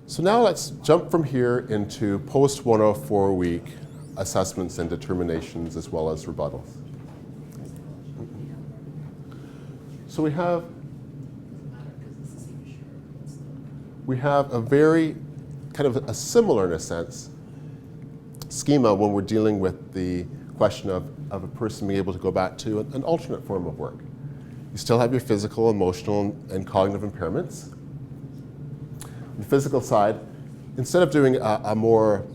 So now let's jump from here into post-104 week assessments and determinations as well as rebuttals. So we have a very kind of a similar, in a sense, schema when we're dealing with the question of a person being able to go back to an alternate form of work. You still have your physical, emotional, and cognitive impairments. On the physical side, instead of doing a more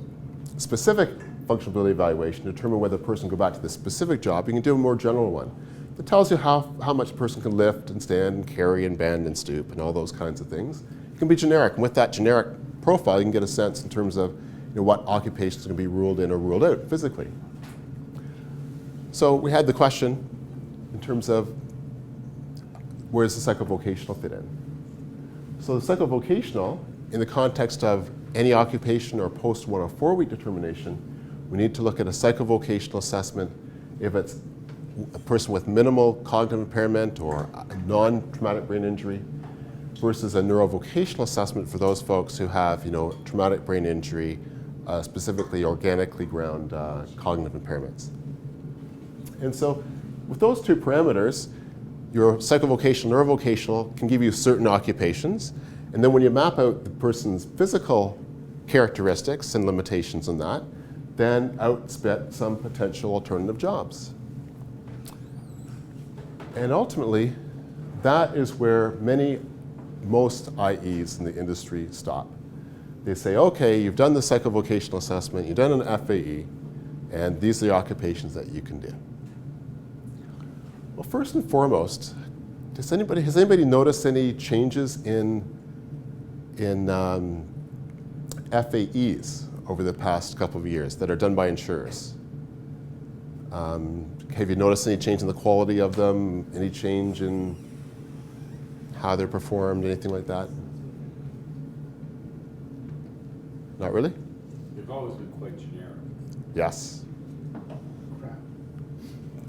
specific functional ability evaluation to determine whether a person can go back to the specific job, you can do a more general one that tells you how much a person can lift and stand and carry and bend and stoop and all those kinds of things. It can be generic, and with that generic profile, you can get a sense in terms of what occupations can be ruled in or ruled out physically. So we had the question in terms of where does the psychovocational fit in? So the psychovocational, in the context of any occupation or post-104 week determination, we need to look at a psychovocational assessment if it's a person with minimal cognitive impairment or a non-traumatic brain injury versus a neurovocational assessment for those folks who have traumatic brain injury, specifically organically ground cognitive impairments. And so with those two parameters, your psychovocational, neurovocational can give you certain occupations, and then when you map out the person's physical characteristics and limitations on that, then outspit some potential alternative jobs. And ultimately, that is where most IEs in the industry stop. They say, okay, you've done the psychovocational assessment, you've done an FAE, and these are the occupations that you can do. Well, first and foremost, has anybody noticed any changes in FAEs over the past couple of years that are done by insurers? Have you noticed any change in the quality of them? Any change in how they're performed, anything like that? Not really? They've always been quite generic. Yes. Crap.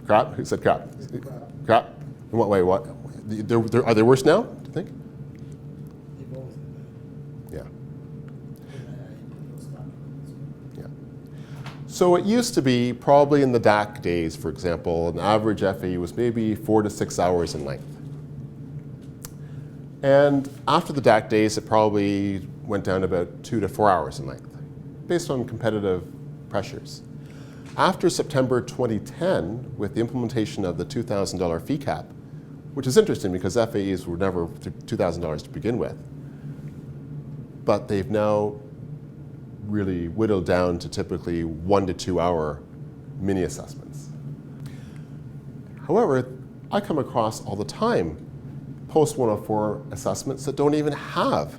Crap? Who said crap? Crap. Crap? In what way? What? Are they worse now, do you think? They've always been Yeah. better. Yeah. So it used to be probably in the DAC days, for example, an average FAE was maybe 4 to 6 hours in length. And after the DAC days, it probably went down to about 2 to 4 hours in length, based on competitive pressures. After September 2010, with the implementation of the $2,000 fee cap, which is interesting because FAEs were never $2,000 to begin with, but they've now really whittled down to typically 1 to 2 hour mini assessments. However, I come across all the time post-104 assessments that don't even have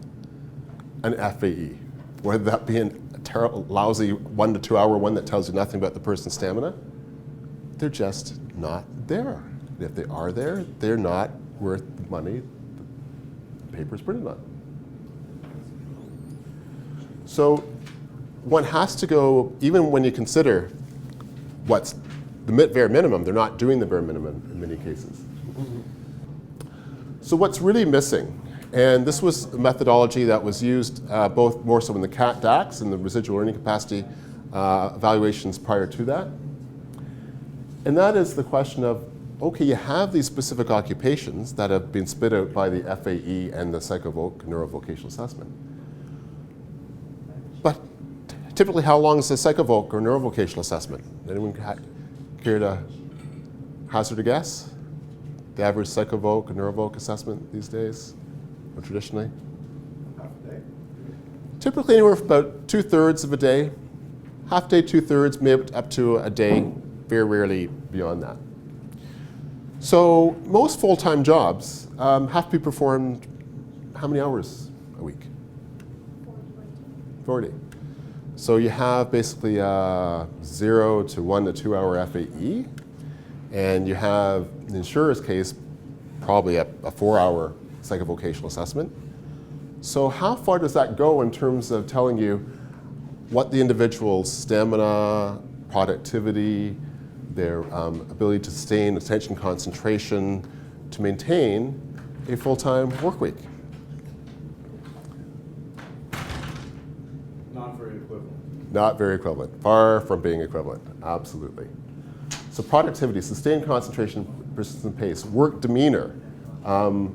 an FAE, whether that be a terrible, lousy 1 to 2 hour one that tells you nothing about the person's stamina. They're just not there. And if they are there, they're not worth the money the paper's printed on. So one has to go, even when you consider what's the bare minimum, they're not doing the bare minimum in many cases. So what's really missing, and this was a methodology that was used both more so in the CAT DACs and the residual earning capacity evaluations prior to that, and that is the question of, okay, you have these specific occupations that have been spit out by the FAE and the neurovocational assessment. But typically, how long is the psychovoc or neurovocational assessment? Anyone care to hazard a guess? The average psychovoc or neurovoc assessment these days, or traditionally? Half a day. Typically anywhere from about 2/3 of a day, half day, 2/3, maybe up to a day, very rarely beyond that. So most full-time jobs have to be performed how many hours a week? 40. So you have basically a 0 to 1 to 2 hour FAE, and you have, in the insurer's case, probably a 4 hour psychovocational assessment. So how far does that go in terms of telling you what the individual's stamina, productivity, their ability to sustain attention, concentration, to maintain a full-time work week? not very equivalent. Not very equivalent. Far from being equivalent. Absolutely. So productivity, sustained concentration, persistent pace, work demeanor,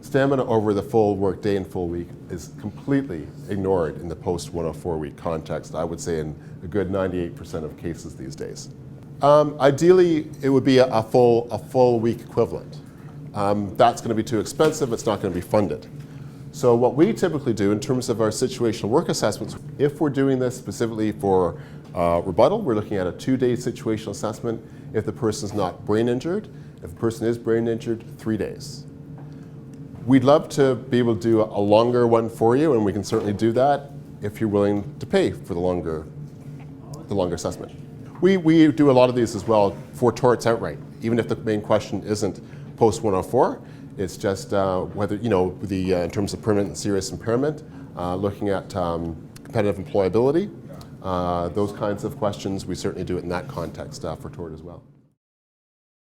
stamina over the full work day and full week is completely ignored in the post-104 week context, I would say in a good 98% of cases these days. Ideally, it would be a full week equivalent. That's going to be too expensive, it's not going to be funded. So what we typically do in terms of our situational work assessments, if we're doing this specifically for rebuttal, we're looking at a 2-day situational assessment. If the person's not brain injured, if the person is brain injured, 3 days. We'd love to be able to do a longer one for you, and we can certainly do that if you're willing to pay for the longer assessment. We do a lot of these as well for torts outright, even if the main question isn't post-104. It's just whether, in terms of permanent and serious impairment, looking at competitive employability, those kinds of questions. We certainly do it in that context for tort as well.